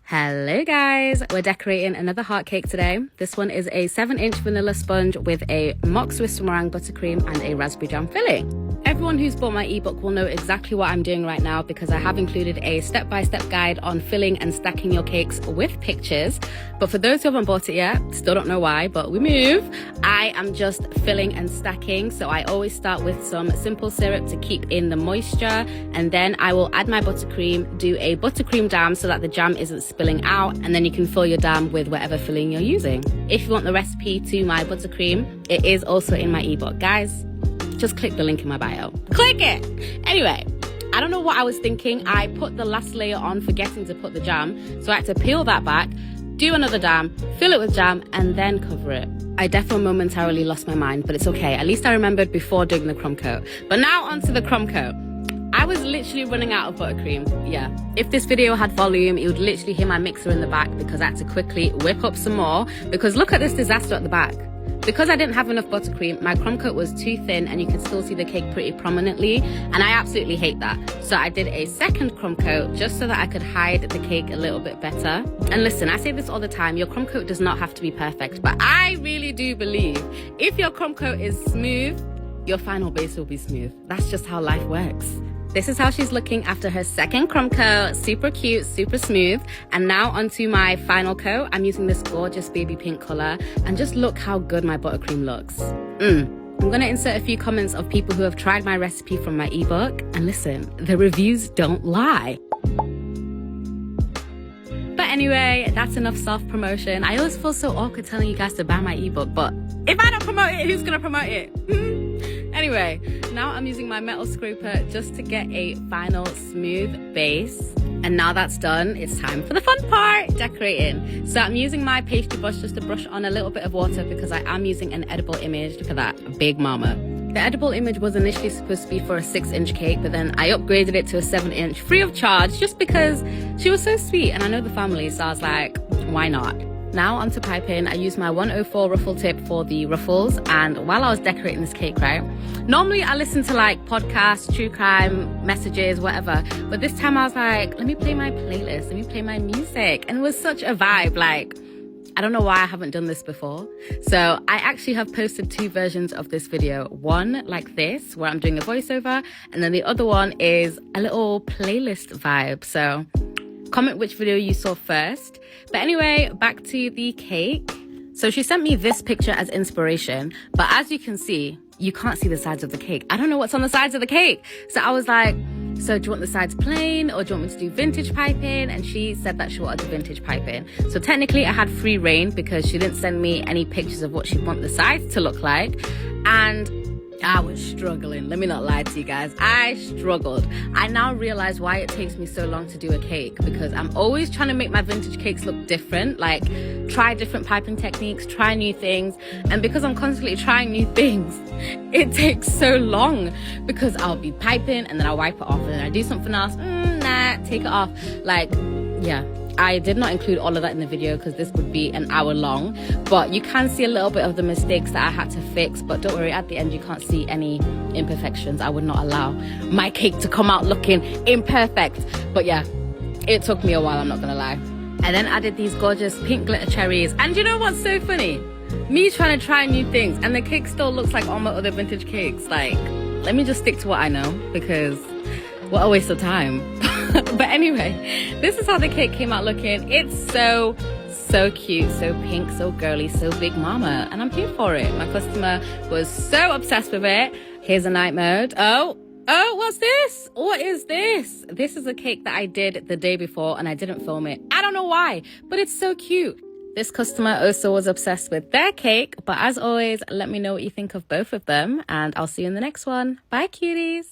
Hello guys, we're decorating another heart cake today. This one is a 7-inch vanilla sponge with a mock Swiss meringue buttercream and a raspberry jam filling. Everyone who's bought my ebook will know exactly what I'm doing right now because I have included a step-by-step guide on filling and stacking your cakes with pictures. But for those who haven't bought it yet, still don't know why, but we move. I am just filling and stacking. So I always start with some simple syrup to keep in the moisture, and then I will add my buttercream, do a buttercream dam so that the jam isn't spilling out, and then you can fill your dam with whatever filling you're using. If you want the recipe to my buttercream, it is also in my ebook. Guys, just click the link in my bio. Click it! Anyway, I don't know what I was thinking. I put the last layer on forgetting to put the jam, so I had to peel that back, do another dam, fill it with jam, and then cover it. I definitely momentarily lost my mind, but it's okay. At least I remembered before doing the crumb coat. But now onto the crumb coat. I was literally running out of buttercream. Yeah, if this video had volume, you would literally hear my mixer in the back because I had to quickly whip up some more, because look at this disaster at the back. Because I didn't have enough buttercream, my crumb coat was too thin and you can still see the cake pretty prominently, and I absolutely hate that. So I did a second crumb coat just so that I could hide the cake a little bit better. And listen, I say this all the time, your crumb coat does not have to be perfect, but I really do believe if your crumb coat is smooth, your final base will be smooth. That's just how life works. This is how she's looking after her second crumb coat. Super cute, super smooth. And now onto my final coat. I'm using this gorgeous baby pink color, and just look how good my buttercream looks. I'm gonna insert a few comments of people who have tried my recipe from my ebook, and listen, the reviews don't lie. But anyway, that's enough self-promotion. I always feel so awkward telling you guys to buy my ebook, but if I don't promote it, who's gonna promote it? Anyway, now I'm using my metal scraper just to get a final smooth base. And now that's done, it's time for the fun part, decorating. So I'm using my pastry brush just to brush on a little bit of water because I am using an edible image. Look at that, big mama. The edible image was initially supposed to be for a 6-inch cake, but then I upgraded it to a 7-inch free of charge just because she was so sweet and I know the family, so I was like, why not? Now onto piping. I used my 104 ruffle tip for the ruffles, and while I was decorating this cake, right, normally I listen to like podcasts, true crime, messages, whatever, but this time I was like, let me play my playlist, let me play my music, and it was such a vibe. Like, I don't know why I haven't done this before. So I actually have posted 2 versions of this video. One like this, where I'm doing a voiceover, and then the other one is a little playlist vibe. So comment which video you saw first. But anyway, back to the cake. So she sent me this picture as inspiration, but as you can see, you can't see the sides of the cake. I don't know what's on the sides of the cake. So I was like, so do you want the sides plain or do you want me to do vintage piping? And she said that she wanted the vintage piping. So technically I had free reign because she didn't send me any pictures of what she'd want the sides to look like. And I was struggling. Let me not lie to you guys. I struggled. I now realize why it takes me so long to do a cake, because I'm always trying to make my vintage cakes look different, like try different piping techniques, try new things. And because I'm constantly trying new things, it takes so long because I'll be piping and then I wipe it off and then I do something else. Nah, take it off. Like, yeah. I did not include all of that in the video because this would be an hour long, but you can see a little bit of the mistakes that I had to fix. But don't worry, at the end you can't see any imperfections. I would not allow my cake to come out looking imperfect. But yeah, it took me a while, I'm not gonna lie. I then added these gorgeous pink glitter cherries, and you know what's so funny? Me trying to try new things and the cake still looks like all my other vintage cakes. Like, let me just stick to what I know, because what a waste of time. But anyway, this is how the cake came out looking. It's so cute, so pink, so girly, so big mama, and I'm here for it. My customer was so obsessed with it. Here's a night mode. Oh, what's this? What is this? This is a cake that I did the day before and I didn't film it. I don't know why, but it's so cute. This customer also was obsessed with their cake, but as always, let me know what you think of both of them, and I'll see you in the next one. Bye, cuties.